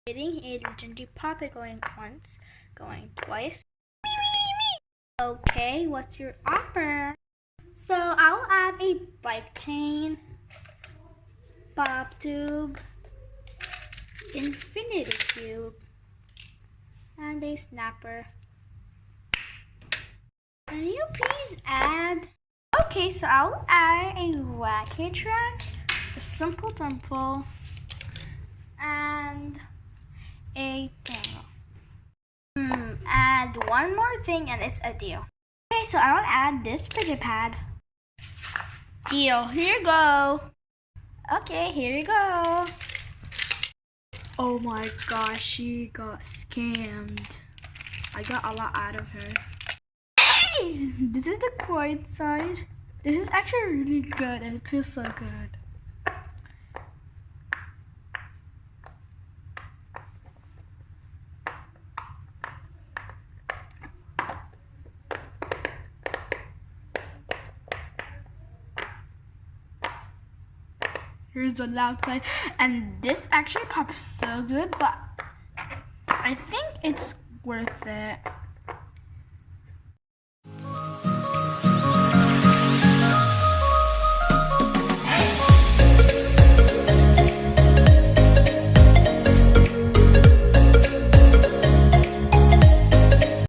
Hitting a legendary puppet going once, going twice. Okay, what's your offer? So I'll add a bike chain, pop tube, infinity cube, and a snapper. Can you please add? Okay, so I'll add a wacky track, a simple temple, and a tangle. Add one more thing and it's a deal. Okay, so I'll add this fidget pad. Deal, here you go. Okay, here you go. Oh my gosh, she got scammed. I got a lot out of her. Hey! This is the quiet side. This is actually really good and it feels so good. Here's the loud side, and this actually pops so good, but I think it's worth it.